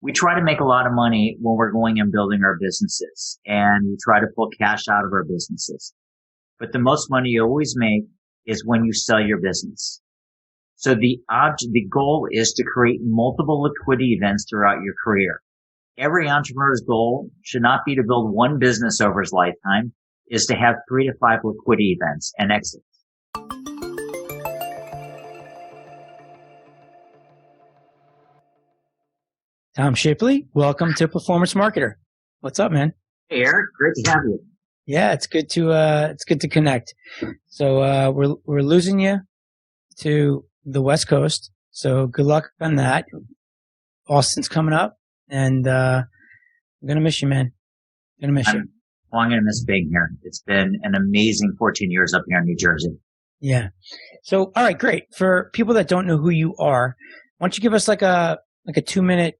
we try to make a lot of money when we're going and building our businesses, and we try to pull cash out of our businesses. But the most money you always make is when you sell your business. So the goal is to create multiple liquidity events throughout your career. Every entrepreneur's goal should not be to build one business over his lifetime, is to have 3 to 5 liquidity events and exits. Tom Shipley, welcome to Performance Marketer. What's up, man? Hey, Eric, great to have you. Yeah, it's good to connect. So we're losing you to the West Coast. So good luck on that. Austin's coming up, and I'm gonna miss you, man. I'm gonna miss being here. It's been an amazing 14 years up here in New Jersey. Yeah. So all right, great. For people that don't know who you are, why don't you give us like a 2-minute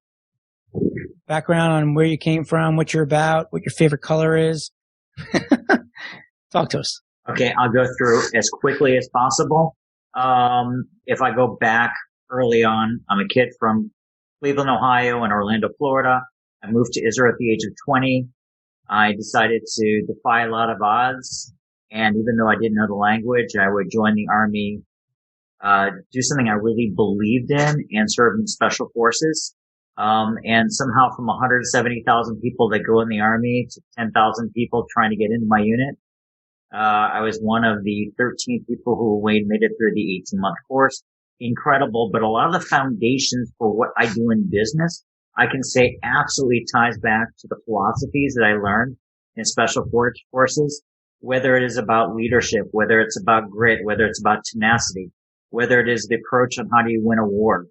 background on where you came from, what you're about, what your favorite color is. Talk to us. Okay, I'll go through as quickly as possible. If I go back early on, I'm a kid from Cleveland, Ohio and Orlando, Florida. I moved to Israel at the age of 20. I decided to defy a lot of odds. And even though I didn't know the language, I would join the Army, do something I really believed in, and serve in special forces. And somehow from 170,000 people that go in the Army to 10,000 people trying to get into my unit, I was one of the 13 people who made it through the 18-month course. Incredible, but a lot of the foundations for what I do in business, I can say absolutely ties back to the philosophies that I learned in special forces, whether it is about leadership, whether it's about grit, whether it's about tenacity, whether it is the approach on how do you win a war,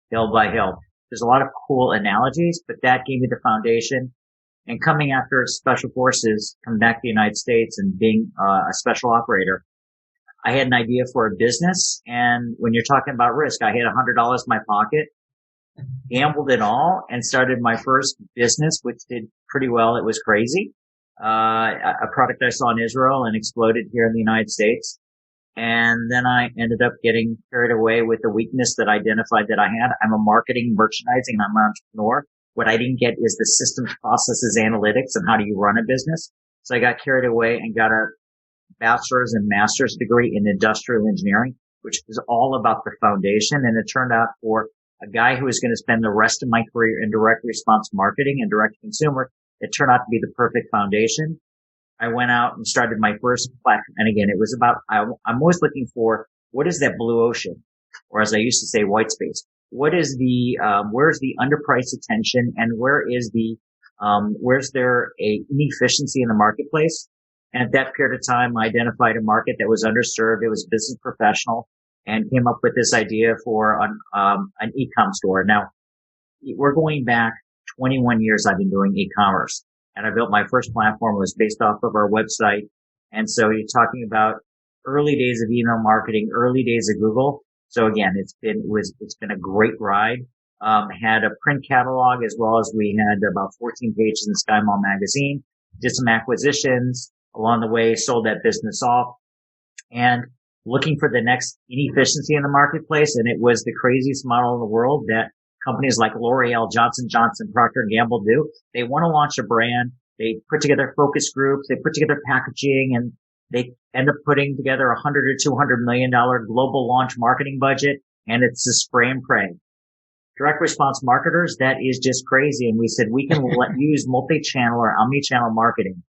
hill by hill. There's a lot of cool analogies, but that gave me the foundation. And coming after special forces, coming back to the United States and being a special operator, I had an idea for a business. And when you're talking about risk, I had $100 in my pocket, gambled it all, and started my first business, which did pretty well. It was crazy. A product I saw in Israel and exploded here in the United States. And then I ended up getting carried away with the weakness that I identified that I had. I'm a marketing, merchandising, and I'm an entrepreneur. What I didn't get is the systems, processes, analytics, and how do you run a business. So I got carried away and got a bachelor's and master's degree in industrial engineering, which is all about the foundation. And it turned out for a guy who was going to spend the rest of my career in direct response marketing and direct to consumer, it turned out to be the perfect foundation. I went out and started my first platform. And again, it was about, I'm always looking for what is that blue ocean, or as I used to say, white space. What is the, where's the underpriced attention, and where's there a inefficiency in the marketplace? And at that period of time, I identified a market that was underserved. It was a business professional, and came up with this idea for an e-com store. Now, we're going back 21 years I've been doing e-commerce. And I built my first platform, was based off of our website. And so you're talking about early days of email marketing, early days of Google. So again, it's been a great ride. Had a print catalog, as well as we had about 14 pages in Sky Mall magazine, did some acquisitions along the way, sold that business off, and looking for the next inefficiency in the marketplace. And it was the craziest model in the world that companies like L'Oreal, Johnson & Johnson, Procter & Gamble do. They want to launch a brand. They put together focus groups. They put together packaging, and they end up putting together $100 or $200 million global launch marketing budget. And it's a spray and pray. Direct response marketers, that is just crazy. And we said we can use multi-channel or omnichannel marketing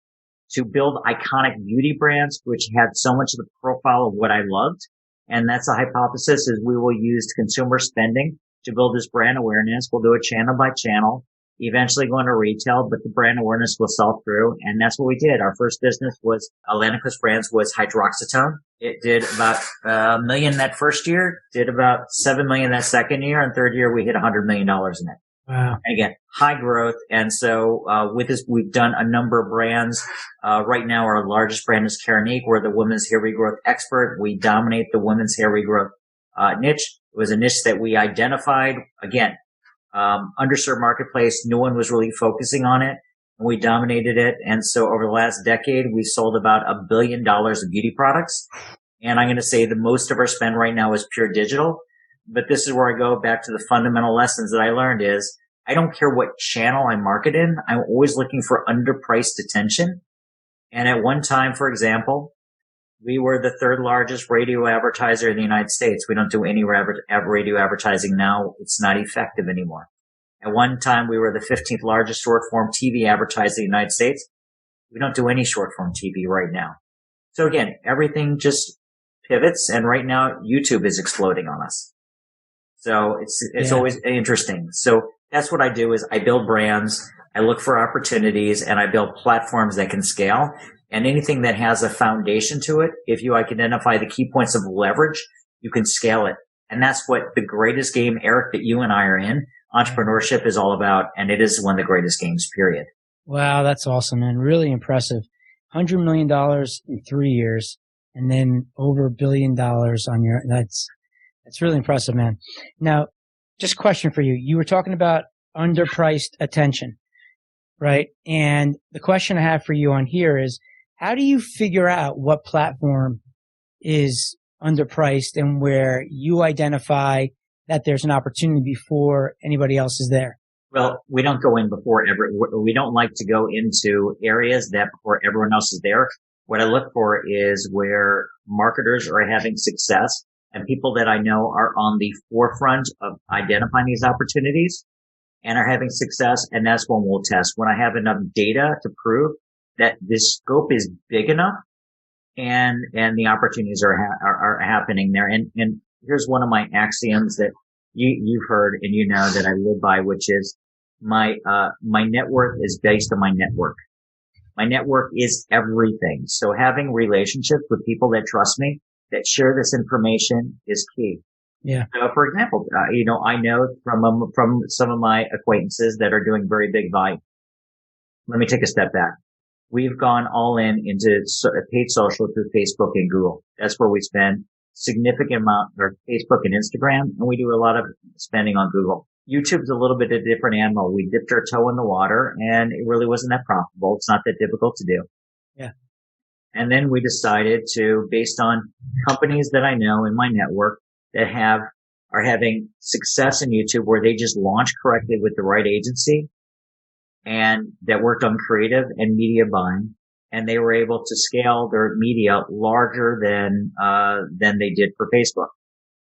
to build iconic beauty brands, which had so much of the profile of what I loved. And that's the hypothesis, is we will use consumer spending to build this brand awareness. We'll do it channel by channel, eventually go into retail, but the brand awareness will sell through. And that's what we did. Our first business was Atlantic Coast Brands, was hydroxytone. It did about $1 million that first year, did about $7 million that second year, and third year we hit $100 million in it. Wow. And again, high growth. And so, with this, we've done a number of brands. Right now, our largest brand is Keranique. We're the women's hair regrowth expert. We dominate the women's hair regrowth, niche. It was a niche that we identified. Again, underserved marketplace. No one was really focusing on it, and we dominated it. And so over the last decade, we sold about $1 billion of beauty products. And I'm going to say the most of our spend right now is pure digital. But this is where I go back to the fundamental lessons that I learned is I don't care what channel I market in. I'm always looking for underpriced attention. And at one time, for example, we were the third largest radio advertiser in the United States. We don't do any radio advertising now. It's not effective anymore. At one time, we were the 15th largest short form TV advertiser in the United States. We don't do any short form TV right now. So again, everything just pivots, and right now YouTube is exploding on us. So it's always interesting. So that's what I do is I build brands, I look for opportunities, and I build platforms that can scale. And anything that has a foundation to it, if you identify the key points of leverage, you can scale it. And that's what the greatest game, Eric, that you and I are in, entrepreneurship is all about. And it is one of the greatest games, period. Wow, that's awesome, man. Really impressive. $100 million in 3 years, and then over $1 billion on your, that's really impressive, man. Now, just a question for you. You were talking about underpriced attention, right? And the question I have for you on here is, how do you figure out what platform is underpriced and where you identify that there's an opportunity before anybody else is there? Well, we don't go in we don't like to go into areas that before everyone else is there. What I look for is where marketers are having success and people that I know are on the forefront of identifying these opportunities and are having success. And that's when we'll test. When I have enough data to prove that this scope is big enough and the opportunities are happening there. And here's one of my axioms that you've heard and you know that I live by, which is my net worth is based on my network. My network is everything. So having relationships with people that trust me, that share this information is key. Yeah. So for example, I know from some of my acquaintances that are doing very big volume. Let me take a step back. We've gone all in into paid social through Facebook and Google. That's where we spend significant amount, or Facebook and Instagram, and we do a lot of spending on Google. YouTube's a little bit of a different animal. We dipped our toe in the water, and it really wasn't that profitable. It's not that difficult to do. Yeah. And then we decided to, based on companies that I know in my network that are having success in YouTube, where they just launch correctly with the right agency, and that worked on creative and media buying, and they were able to scale their media larger than they did for Facebook.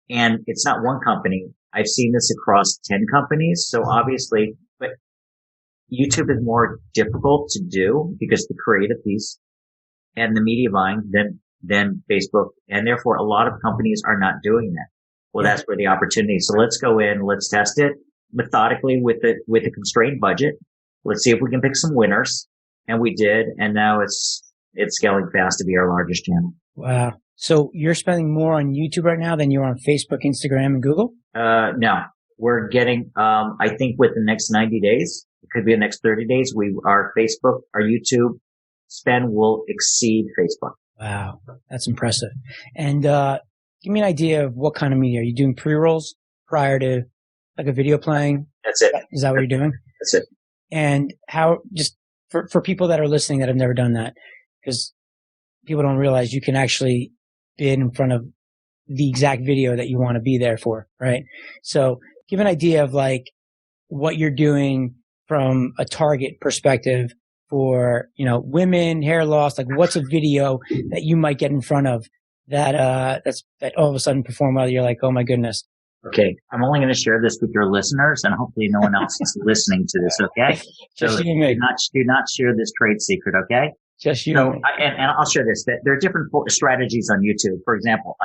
And it's not one company. I've seen this across 10 companies. So obviously, but YouTube is more difficult to do because the creative piece and the media buying than Facebook. And therefore, a lot of companies are not doing that. Well, that's where the opportunity is. So let's go in, let's test it methodically with a constrained budget. Let's see if we can pick some winners. And we did. And now it's scaling fast to be our largest channel. Wow. So you're spending more on YouTube right now than you're on Facebook, Instagram, and Google? No, we're getting, I think with the next 90 days, it could be the next 30 days, our YouTube spend will exceed Facebook. Wow. That's impressive. And, give me an idea of what kind of media. Are you doing pre-rolls prior to like a video playing? That's it. Is that what you're doing? That's it. And how, just for people that are listening that have never done that, because people don't realize you can actually bid in front of the exact video that you want to be there for, right? So give an idea of like what you're doing from a target perspective for, women, hair loss, like what's a video that you might get in front of that all of a sudden perform well. You're like, oh my goodness. Okay. I'm only going to share this with your listeners and hopefully no one else is listening to this. Okay. So Just you and me. do not share this trade secret. Okay. Just you. So, and I'll share this, that there are different strategies on YouTube. For example,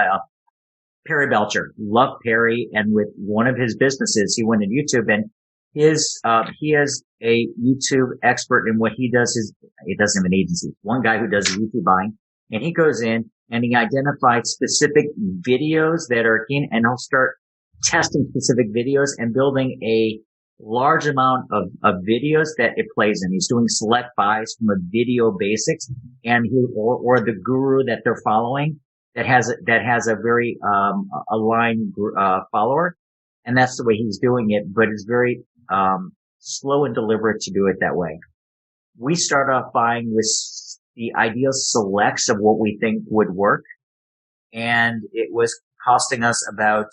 Perry Belcher, love Perry. And with one of his businesses, he went to YouTube and he is a YouTube expert in what he does he doesn't have an agency. One guy who does YouTube buying, and he goes in and he identifies specific videos that are keen, and he'll start testing specific videos and building a large amount of videos that it plays in. He's doing select buys from a video basics, and or the guru that they're following that has a very aligned follower, and that's the way he's doing it. But it's very slow and deliberate to do it that way. We start off buying with the ideal selects of what we think would work, and it was costing us about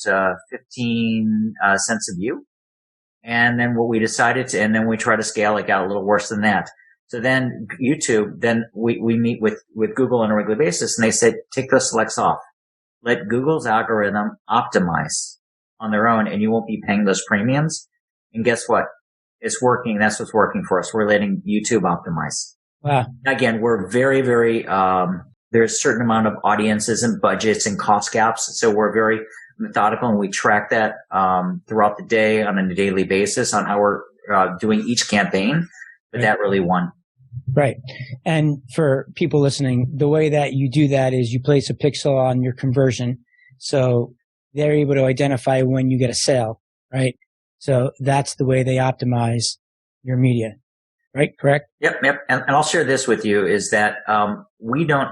15 cents a view. And then what we decided to, and then we try to scale, it got a little worse than that. So then YouTube, then we meet with Google on a regular basis, and they said, take those selects off. Let Google's algorithm optimize on their own, and you won't be paying those premiums. And guess what? It's working. That's what's working for us. We're letting YouTube optimize. Wow. Again, we're very, very, there's a certain amount of audiences and budgets and cost gaps. So we're very methodical, and we track that throughout the day on a daily basis on how we're doing each campaign. But that really won. Right. And for people listening, the way that you do that is you place a pixel on your conversion. So they're able to identify when you get a sale, right? So that's the way they optimize your media, right? Correct? Yep. And I'll share this with you is that we don't,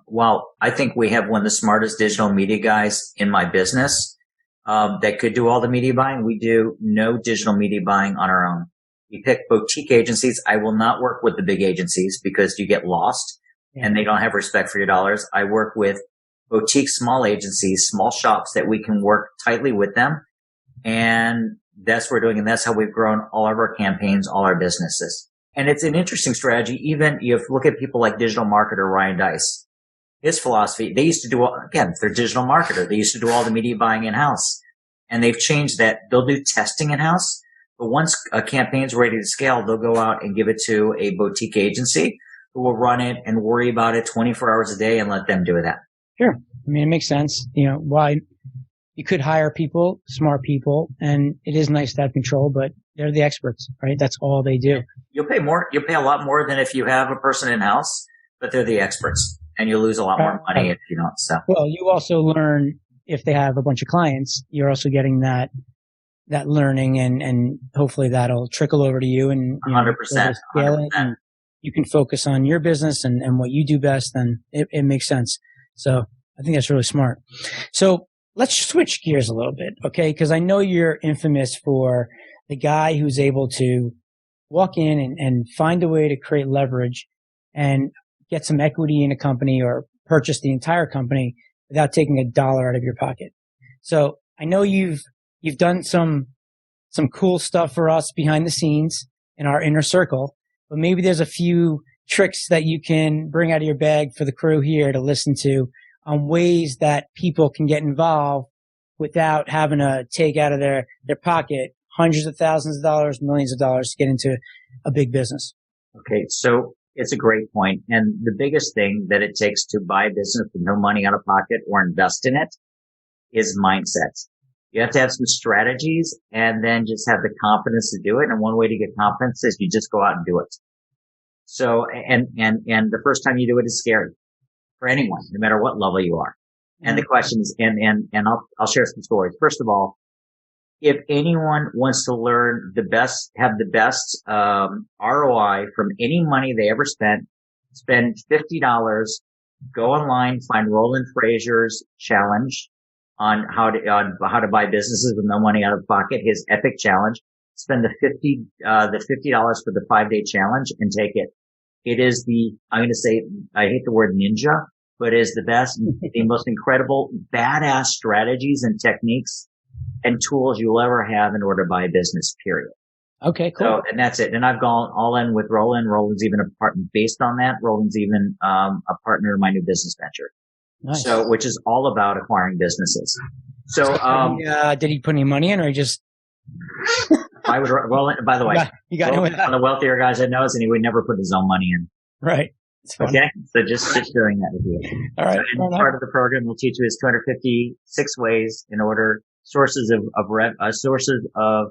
while I think we have one of the smartest digital media guys in my business that could do all the media buying, we do no digital media buying on our own. We pick boutique agencies. I will not work with the big agencies because you get lost and they don't have respect for your dollars. I work with boutique small agencies, small shops that we can work tightly with them. And that's what we're doing. And that's how we've grown all of our campaigns, all our businesses. And it's an interesting strategy. Even if you look at people like digital marketer Ryan Dice, his philosophy, they used to do, again, they're digital marketer. They used to do all the media buying in-house. And they've changed that. They'll do testing in-house. But once a campaign's ready to scale, they'll go out and give it to a boutique agency who will run it and worry about it 24 hours a day and let them do that. Sure. I mean, it makes sense. You know, why you could hire people, smart people, and it is nice to have control, but they're the experts, right? That's all they do. You'll pay more. You'll pay a lot more than if you have a person in-house, but they're the experts, and you'll lose a lot more money if you don't. So, well, you also learn if they have a bunch of clients, you're also getting that learning, and hopefully that'll trickle over to you, and 100%. Scale it, and you can focus on your business and what you do best. Then it makes sense. So I think that's really smart. So let's switch gears a little bit, okay? Because I know you're infamous for the guy who's able to walk in and find a way to create leverage and get some equity in a company or purchase the entire company without taking $1 out of your pocket. So I know you've done some cool stuff for us behind the scenes in our inner circle, but maybe there's a few tricks that you can bring out of your bag for the crew here to listen to on ways that people can get involved without having to take out of their pocket hundreds of thousands of dollars, millions of dollars to get into a big business. Okay. So it's a great point. And the biggest thing that it takes to buy a business with no money out of pocket or invest in it is mindset. You have to have some strategies and then just have the confidence to do it. And one way to get confidence is you just go out and do it. So, and the first time you do it is scary for anyone, no matter what level you are. And the question is, and I'll share some stories. First of all, if anyone wants to learn have the best, ROI from any money they ever spend $50, go online, find Roland Fraser's challenge on how to buy businesses with no money out of pocket, his epic challenge. Spend the $50 for the 5-day challenge and take it. It is I'm going to say, I hate the word ninja, but it is the best, the most incredible, badass strategies and techniques and tools you'll ever have in order to buy a business, period. Okay, cool. So, and that's it. And I've gone all in with Roland. Roland's even a partner based on that. Roland's even, a partner in my new business venture. Nice. So, which is all about acquiring businesses. So, did he put any money in, or he just? I would, Roland, by the way, you got Roland's one of the wealthier guys I know, and he would never put his own money in. Right. Okay. So just sharing that with you. All right. So part of the program we'll teach you is 256 ways in order, sources of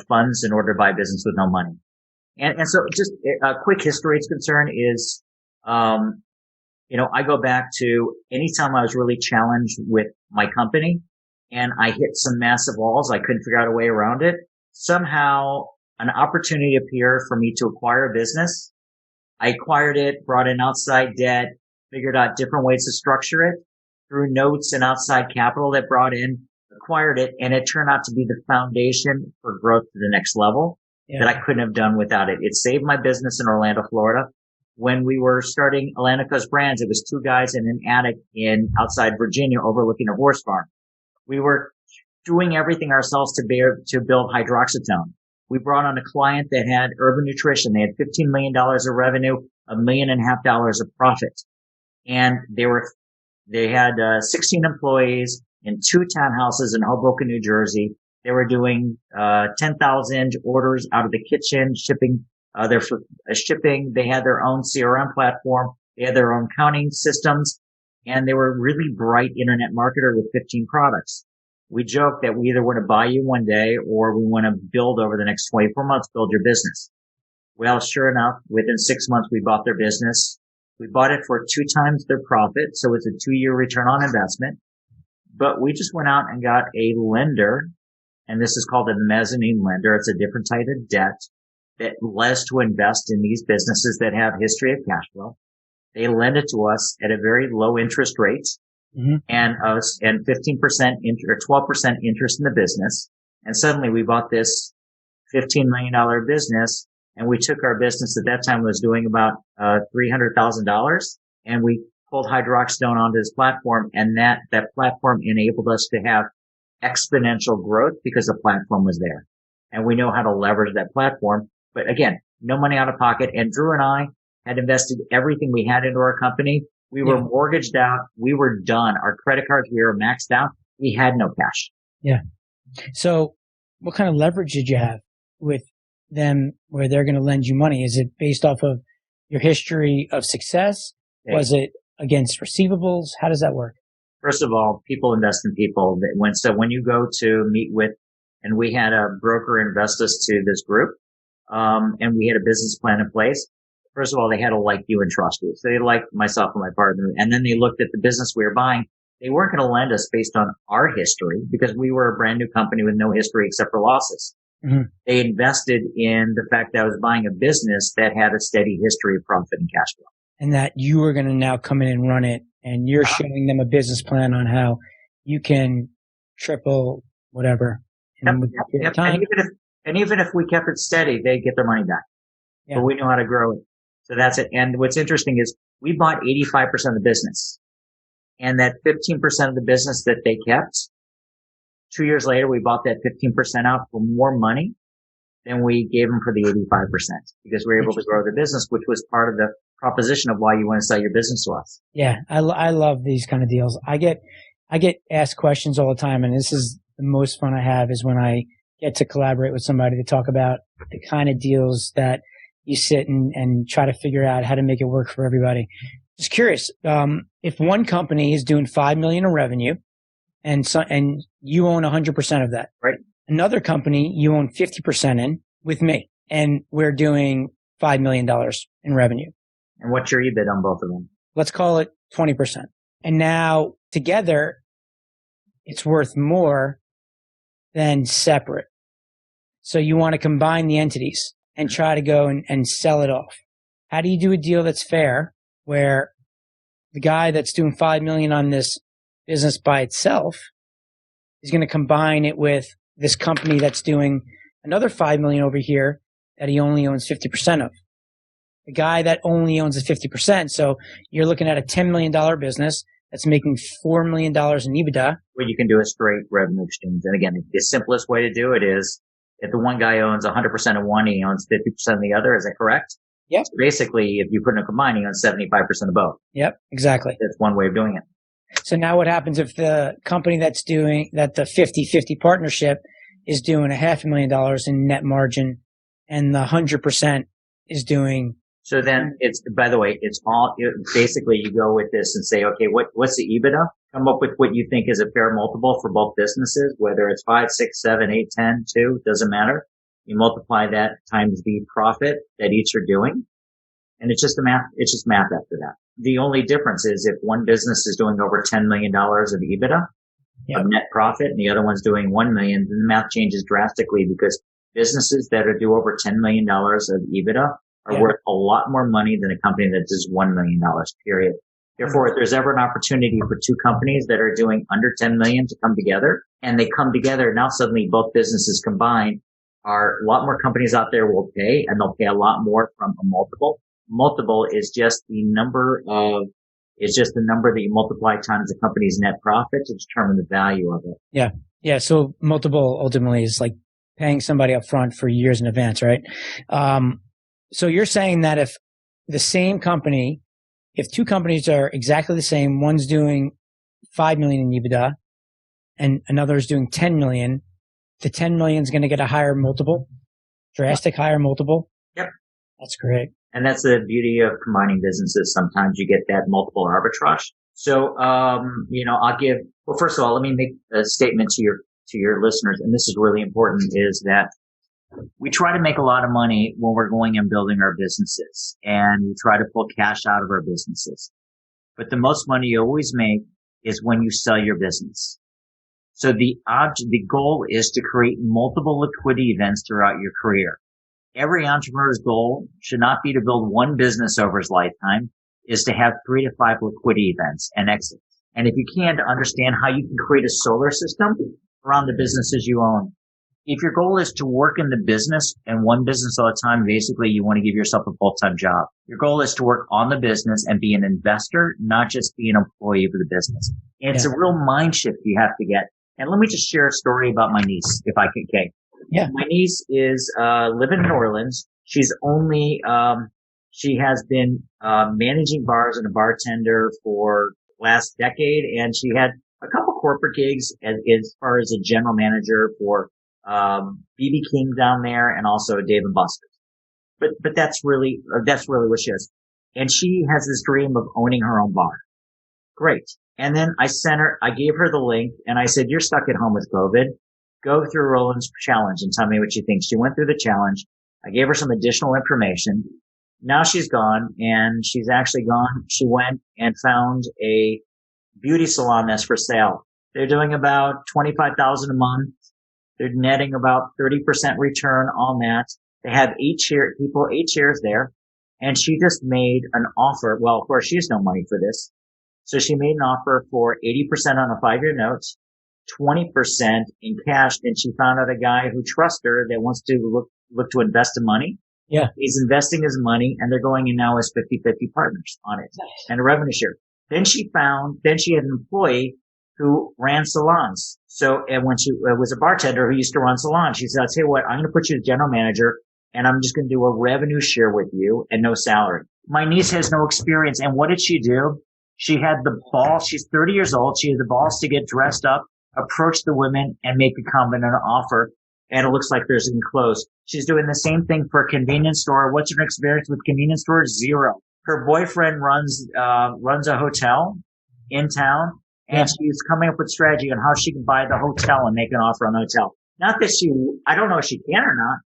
funds in order to buy business with no money. And so just a quick history is concerned is, I go back to anytime I was really challenged with my company and I hit some massive walls, I couldn't figure out a way around it. Somehow an opportunity appeared for me to acquire a business. I acquired it, brought in outside debt, figured out different ways to structure it through notes and outside capital that brought in, acquired it, and it turned out to be the foundation for growth to the next level that I couldn't have done without it. It saved my business in Orlando, Florida. When we were starting Atlantic Coast Brands, it was 2 guys in an attic outside Virginia overlooking a horse farm. We were doing everything ourselves to build hydroxytone. We brought on a client that had Urban Nutrition. They had $15 million of revenue, $1.5 million of profit. And they had 16 employees in 2 townhouses in Hoboken, New Jersey. They were doing 10,000 orders out of the kitchen, shipping. They had their own CRM platform. They had their own accounting systems, and they were a really bright internet marketer with 15 products. We joke that we either want to buy you one day or we want to build over the next 24 months, build your business. Well, sure enough, within 6 months, we bought their business. We bought it for 2 times their profit, so it's a 2-year return on investment. But we just went out and got a lender, and this is called a mezzanine lender. It's a different type of debt that lets to invest in these businesses that have history of cash flow. They lend it to us at a very low interest rate, and 15% or 12% interest in the business. And suddenly we bought this $15 million business, and we took our business at that time was doing about $300,000, and we pulled hydroxytone onto this platform, and that platform enabled us to have exponential growth because the platform was there, and we know how to leverage that platform. But again, no money out of pocket. And Drew and I had invested everything we had into our company. We were mortgaged out. We were done. Our credit cards, we were maxed out. We had no cash. Yeah. So what kind of leverage did you have with them where they're going to lend you money? Is it based off of your history of success? Yeah. Was it against receivables? How does that work? First of all, people invest in people. When you go to meet with, and we had a broker invest us to this group, and we had a business plan in place. First of all, they had to like you and trust you. So they liked myself and my partner. And then they looked at the business we were buying. They weren't going to lend us based on our history because we were a brand new company with no history except for losses. They invested in the fact that I was buying a business that had a steady history of profit and cash flow. And that you were going to now come in and run it, and you're showing them a business plan on how you can triple whatever. Yep. And even if we kept it steady, they get their money back. Yeah. But we know how to grow it. So that's it. And what's interesting is we bought 85% of the business, and that 15% of the business that they kept, 2 years later, we bought that 15% out for more money than we gave them for the 85% because we were able to grow the business, which was part of the proposition of why you want to sell your business to us. Yeah. I love these kind of deals. I get asked questions all the time, and this is the most fun I have is when I get to collaborate with somebody to talk about the kind of deals that you sit and try to figure out how to make it work for everybody. Just curious, if one company is doing $5 million in revenue and you own 100% of that, right? Another company you own 50% in with me, and we're doing $5 million in revenue. And what's your EBIT on both of them? Let's call it 20%. And now together it's worth more than separate. So you want to combine the entities and try to go and sell it off. How do you do a deal that's fair where the guy that's doing $5 million on this business by itself is going to combine it with this company that's doing another $5 million over here that he only owns 50% of? The guy that only owns the 50%. So you're looking at a $10 million business that's making $4 million in EBITDA. Well, you can do a straight revenue exchange. And again, the simplest way to do it is if the one guy owns 100% of one, he owns 50% of the other. Is that correct? Yep. So basically, if you put in a combine, he owns 75% of both. Yep, exactly. That's one way of doing it. So now what happens if the company that's doing that, the 50-50 partnership is doing $500,000 in net margin and the 100% is doing? So then by the way, basically you go with this and say, okay, what's the EBITDA? Come up with what you think is a fair multiple for both businesses, whether it's 5, 6, 7, 8, 10, 2, doesn't matter. You multiply that times the profit that each are doing. And it's just math after that. The only difference is if one business is doing over $10 million of EBITDA, of net profit, and the other one's doing $1 million, then the math changes drastically because businesses that are do over $10 million of EBITDA are worth a lot more money than a company that does $1 million, period. Therefore, if there's ever an opportunity for two companies that are doing under 10 million to come together, and they come together, now suddenly both businesses combined are a lot more companies out there will pay, and they'll pay a lot more from a multiple. Multiple is just the number that you multiply times the company's net profit to determine the value of it. Yeah. Yeah. So multiple ultimately is like paying somebody up front for years in advance, right? So you're saying that if the same company, if two companies are exactly the same, one's doing 5 million in EBITDA and another is doing 10 million, the 10 million is going to get a higher multiple, drastic higher multiple. Yep. That's great. And that's the beauty of combining businesses. Sometimes you get that multiple arbitrage. So, well, first of all, let me make a statement to your listeners. And this is really important, is that we try to make a lot of money when we're going and building our businesses, and we try to pull cash out of our businesses. But the most money you always make is when you sell your business. So the goal is to create multiple liquidity events throughout your career. Every entrepreneur's goal should not be to build one business over his lifetime, is to have 3 to 5 liquidity events and exits. And if you can, to understand how you can create a solar system around the businesses you own. If your goal is to work in the business and one business all the time, basically you want to give yourself a full-time job. Your goal is to work on the business and be an investor, not just be an employee of the business. And it's a real mind shift you have to get. And let me just share a story about my niece, if I can, Kay. Yeah. My niece is living in New Orleans. She's only she has been managing bars and a bartender for last decade, and she had a couple corporate gigs as far as a general manager for BB King down there, and also Dave and Buster's. But that's really what she is. And she has this dream of owning her own bar. Great. And then I gave her the link, and I said, "You're stuck at home with COVID. Go through Roland's challenge and tell me what you think." She went through the challenge. I gave her some additional information. Now she's gone, and she's actually gone. She went and found a beauty salon that's for sale. They're doing about $25,000 a month. They're netting about 30% return on that. They have 8 chairs there. And she just made an offer. Well, of course, she has no money for this. So she made an offer for 80% on a 5-year note, 20% in cash. And she found out a guy who trusts her that wants to look to invest in money. Yeah. He's investing his money, and they're going in now as 50-50 partners on it. Nice. And a revenue share. Then she had an employee who ran salons. So, and when she was a bartender who used to run salons, she said, "I'll tell you what, I'm going to put you as general manager, and I'm just going to do a revenue share with you and no salary." My niece has no experience. And what did she do? She had the balls. She's 30 years old. She had the balls to get dressed up, approach the women, and make a confident offer. And it looks like there's in close. She's doing the same thing for a convenience store. What's her experience with convenience stores? 0. Her boyfriend runs a hotel in town, and she's coming up with strategy on how she can buy the hotel and make an offer on the hotel. Not that I don't know if she can or not,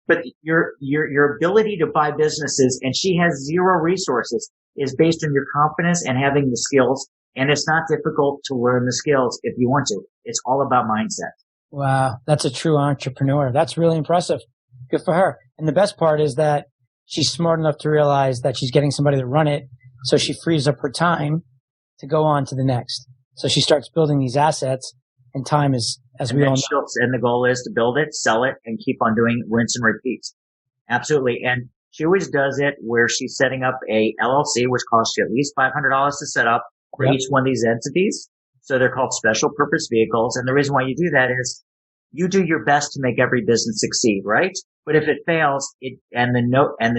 but your ability to buy businesses, and she has 0 resources, is based on your confidence and having the skills. And it's not difficult to learn the skills if you want to. It's all about mindset. Wow. That's a true entrepreneur. That's really impressive. Good for her. And the best part is that she's smart enough to realize that she's getting somebody to run it. So she frees up her time to go on to the next. So she starts building these assets, and time is, as we all know. And the goal is to build it, sell it, and keep on doing rinse and repeats. Absolutely. And she always does it where she's setting up a LLC, which costs you at least $500 to set up for each one of these entities. So they're called special purpose vehicles. And the reason why you do that is you do your best to make every business succeed, right? But if it fails, and the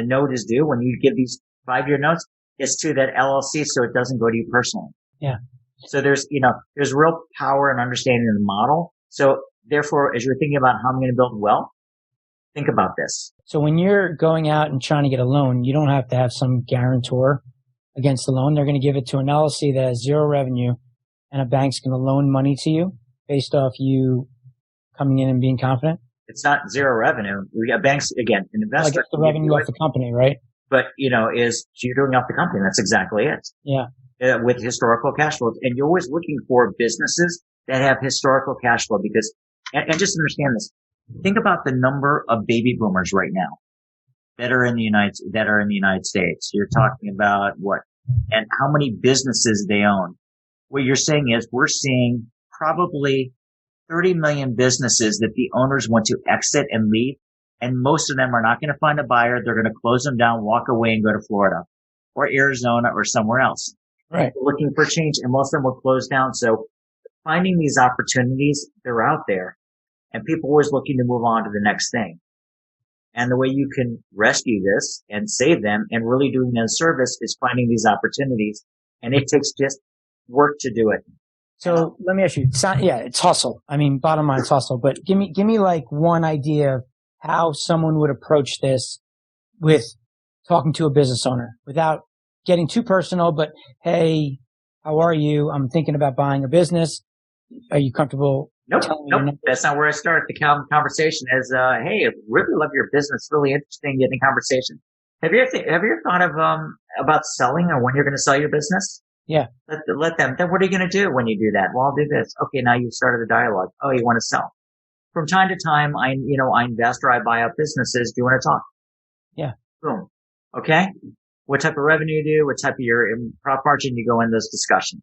note is due when you give these 5-year notes, it's to that LLC, so it doesn't go to you personally. Yeah. So there's real power and understanding in the model. So therefore, as you're thinking about how I'm going to build wealth, think about this. So when you're going out and trying to get a loan, you don't have to have some guarantor against the loan. They're going to give it to an LLC that has 0 revenue, and a bank's going to loan money to you based off you coming in and being confident. It's not 0 revenue. We got banks, again, an investor. Well, I guess the revenue off the company, right? But, is you're doing off the company. That's exactly it. Yeah. With historical cash flows. And you're always looking for businesses that have historical cash flow because, and just understand this. Think about the number of baby boomers right now that are in the United States. You're talking about and how many businesses they own. What you're saying is we're seeing probably 30 million businesses that the owners want to exit and leave. And most of them are not going to find a buyer. They're going to close them down, walk away, and go to Florida or Arizona or somewhere else. Right. Looking for change, and most of them will close down. So finding these opportunities, they're out there, and people are always looking to move on to the next thing. And the way you can rescue this and save them and really doing them a service is finding these opportunities. And it takes just work to do it. So let me ask you, it's hustle. I mean, bottom line, it's hustle, but give me like one idea of how someone would approach this with talking to a business owner without getting too personal, but hey, how are you? I'm thinking about buying a business. Are you comfortable? Nope. That's not where I start the conversation is, hey, I really love your business. Really interesting getting a conversation. Have you ever thought of, about selling or when you're going to sell your business? Yeah. Let them, then what are you going to do when you do that? Well, I'll do this. Okay. Now you've started the dialogue. Oh, you want to sell. From time to time, I invest or I buy up businesses. Do you want to talk? Yeah. Boom. Okay. What type of revenue you do? What type of your profit margin you go in those discussions?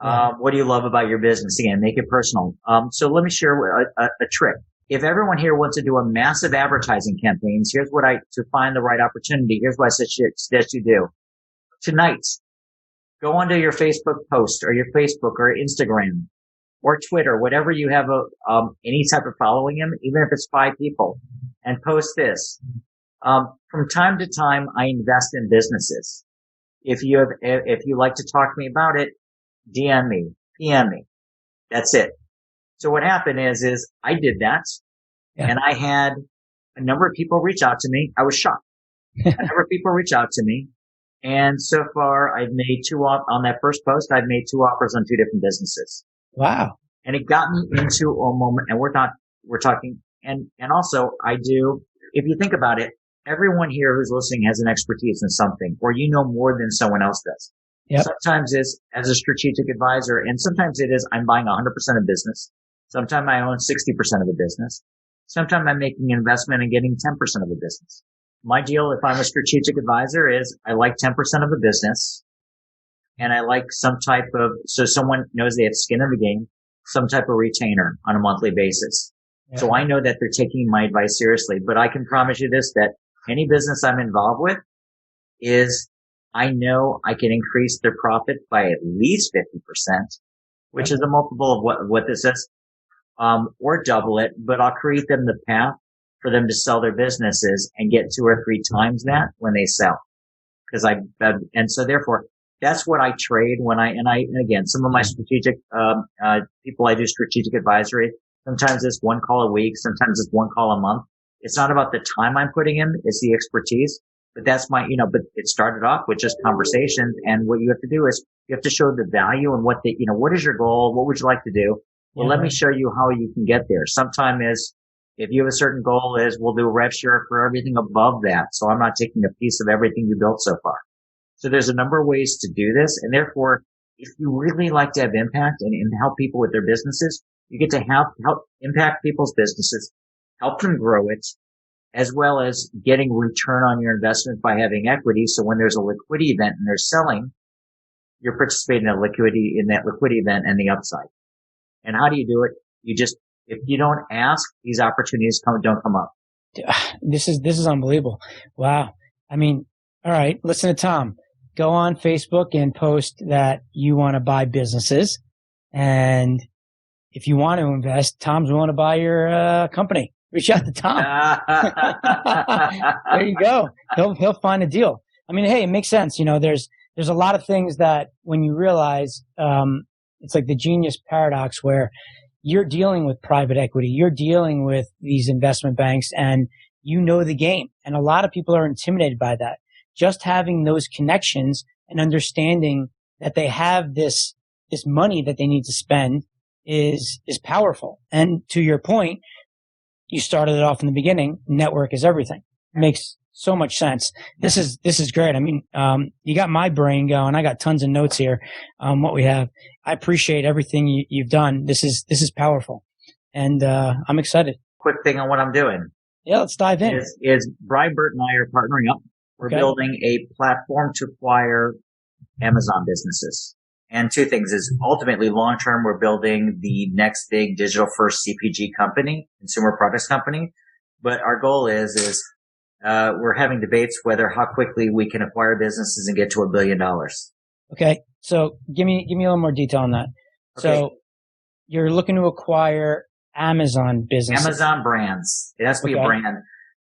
What do you love about your business? Again, make it personal. So let me share a trick. If everyone here wants to do a massive advertising campaigns, here's what to find the right opportunity. Here's what I suggest you do. Tonight, go onto your Facebook post or your Facebook or Instagram or Twitter, whatever you have any type of following him, even if it's 5 people, and post this. From time to time, I invest in businesses. If you like to talk to me about it, DM me, PM me. That's it. So what happened is I did that, and I had a number of people reach out to me. I was shocked. A number of people reach out to me, and so far I've made on that first post. I've made 2 offers on 2 different businesses. Wow! And it got me into a moment, and we're talking, and also I do. If you think about it, everyone here who's listening has an expertise in something, or more than someone else does. Yep. Sometimes it's as a strategic advisor, and sometimes it is I'm buying 100% of business. Sometimes I own 60% of the business. Sometimes I'm making an investment and getting 10% of the business. My deal, if I'm a strategic advisor, is I like 10% of the business, and I like some type of, so someone knows they have skin in the game, some type of retainer on a monthly basis. Yeah. So I know that they're taking my advice seriously, but I can promise you this, that any business I'm involved with is I know I can increase their profit by at least 50%, which is a multiple of what this is, or double it, but I'll create them the path for them to sell their businesses and get 2 or 3 times that when they sell. And so therefore, that's what I trade again, some of my strategic, people I do strategic advisory, sometimes it's 1 call a week, sometimes it's 1 call a month. It's not about the time I'm putting in, it's the expertise. But that's but it started off with just conversations. And what you have to do is you have to show the value and what is your goal? What would you like to do? Well, let me show you how you can get there. Sometime if you have a certain goal we'll do a rev share for everything above that. So I'm not taking a piece of everything you built so far. So there's a number of ways to do this. And therefore, if you really like to have impact and help people with their businesses, you get to help impact people's businesses, help them grow it, as well as getting return on your investment by having equity. So when there's a liquidity event and they're selling, you're participating in that liquidity event and the upside. And how do you do it? If you don't ask, these opportunities don't come up. This is unbelievable. Wow. I mean, all right, listen to Tom. Go on Facebook and post that you want to buy businesses. And if you want to invest, Tom's willing to buy your company. Reach out to Tom. There you go. He'll find a deal. I mean, hey, it makes sense. There's a lot of things that when you realize, it's like the genius paradox where you're dealing with private equity, you're dealing with these investment banks, and the game. And a lot of people are intimidated by that. Just having those connections and understanding that they have this money that they need to spend is powerful. And to your point, you started it off in the beginning. Network is everything. It makes so much sense. This is great. I mean, you got my brain going. I got tons of notes here on what we have. I appreciate everything you've done. This is powerful, and I'm excited. Quick thing on what I'm doing. Yeah, let's dive in. Is Brian Burt and I are partnering up. We're building a platform to acquire Amazon businesses. And 2 things is ultimately long term, we're building the next big digital first CPG company, consumer products company. But our goal is we're having debates how quickly we can acquire businesses and get to $1 billion. Okay. So give me a little more detail on that. Okay. So you're looking to acquire Amazon businesses. Amazon brands. It has to be Okay. a brand.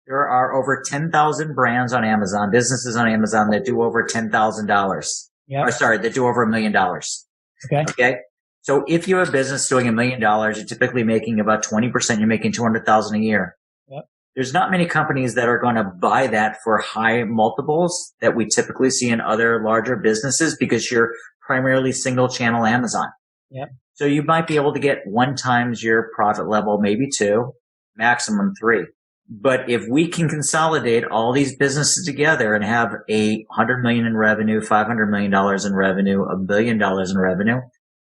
There are over 10,000 brands on Amazon, businesses on Amazon that do over $10,000. Yep. Or sorry, that do over $1 million. Okay. Okay. So if you have a business doing $1 million, you're typically making about 20%. You're making 200,000 a year. Yep. There's not many companies that are going to buy that for high multiples that we typically see in other larger businesses because you're primarily single channel Amazon. Yep. So you might be able to get 1 times your profit level, maybe 2, maximum 3. But if we can consolidate all these businesses together and have $100 million in revenue, $500 million in revenue, $1 billion in revenue,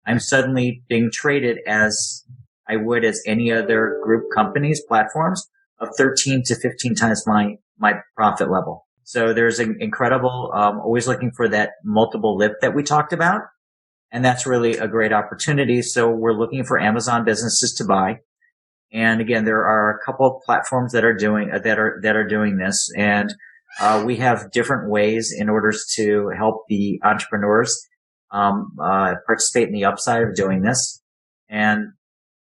I'm suddenly being traded as I would as any other group companies, platforms of 13 to 15 times my profit level. So there's an incredible, always looking for that multiple lift that we talked about. And that's really a great opportunity. So we're looking for Amazon businesses to buy. And again, there are a couple of platforms that are doing this, and we have different ways in order to help the entrepreneurs participate in the upside of doing this. And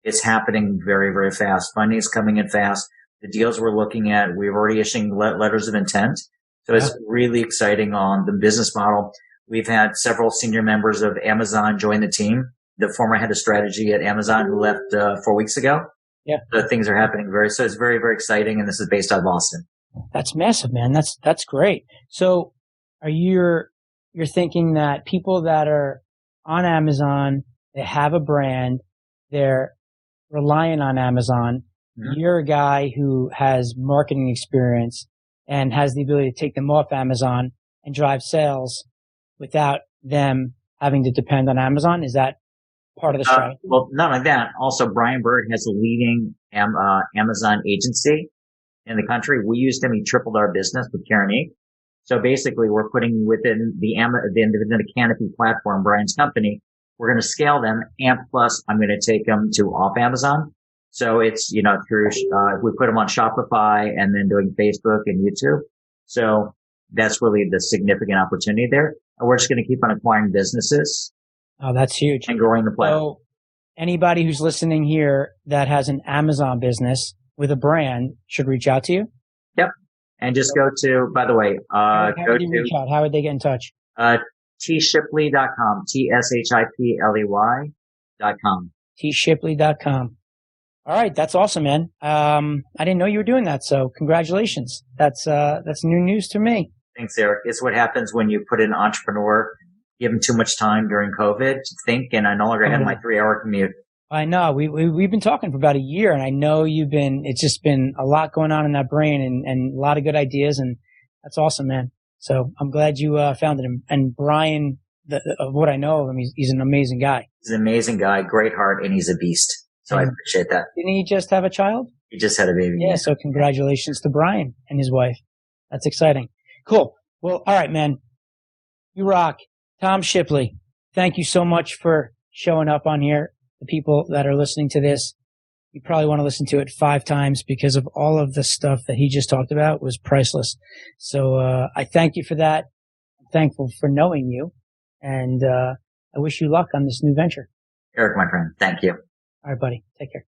it's happening very, very fast. Funding is coming in fast. The deals we're looking at, we've already issued letters of intent. So it's really exciting on the business model. We've had several senior members of Amazon join the team. The former head of strategy at Amazon who left 4 weeks ago. Yeah. So things are happening so it's very, very exciting. And this is based out of Boston. That's massive, man. That's great. So you're thinking that people that are on Amazon, they have a brand, they're relying on Amazon. Mm-hmm. You're a guy who has marketing experience and has the ability to take them off Amazon and drive sales without them having to depend on Amazon. Is that part of the strategy? Well, not like that. Also, Brian Bird has a leading Amazon agency in the country. We used him. He tripled our business with Karen Eek. So basically, we're putting within the Canopy platform, Brian's company, we're going to scale them. And plus, I'm going to take them to off Amazon. So it's, through, we put them on Shopify and then doing Facebook and YouTube. So that's really the significant opportunity there. And we're just going to keep on acquiring businesses. Oh, that's huge. And growing the platform. So anybody who's listening here that has an Amazon business with a brand should reach out to you? Yep. And just go to, by the way, how would they reach out? How would they get in touch? tshipley.com, tshipley.com. tshipley.com. All right. That's awesome, man. I didn't know you were doing that. So congratulations. That's new news to me. Thanks, Eric. It's what happens when you put an entrepreneur, give him too much time during COVID to think, and I no longer had my 3-hour commute. I know. We've been talking for about a year, and I know it's just been a lot going on in that brain and a lot of good ideas, and that's awesome, man. So I'm glad you founded him. And Brian, of what I know of him, he's an amazing guy. He's an amazing guy, great heart, and he's a beast. So I appreciate that. Didn't he just have a child? He just had a baby. Yeah, so congratulations to Brian and his wife. That's exciting. Cool. Well, all right, man. You rock. Tom Shipley, thank you so much for showing up on here. The people that are listening to this, you probably want to listen to it 5 times because of all of the stuff that he just talked about was priceless. So I thank you for that. I'm thankful for knowing you, and I wish you luck on this new venture. Eric, my friend, thank you. All right, buddy. Take care.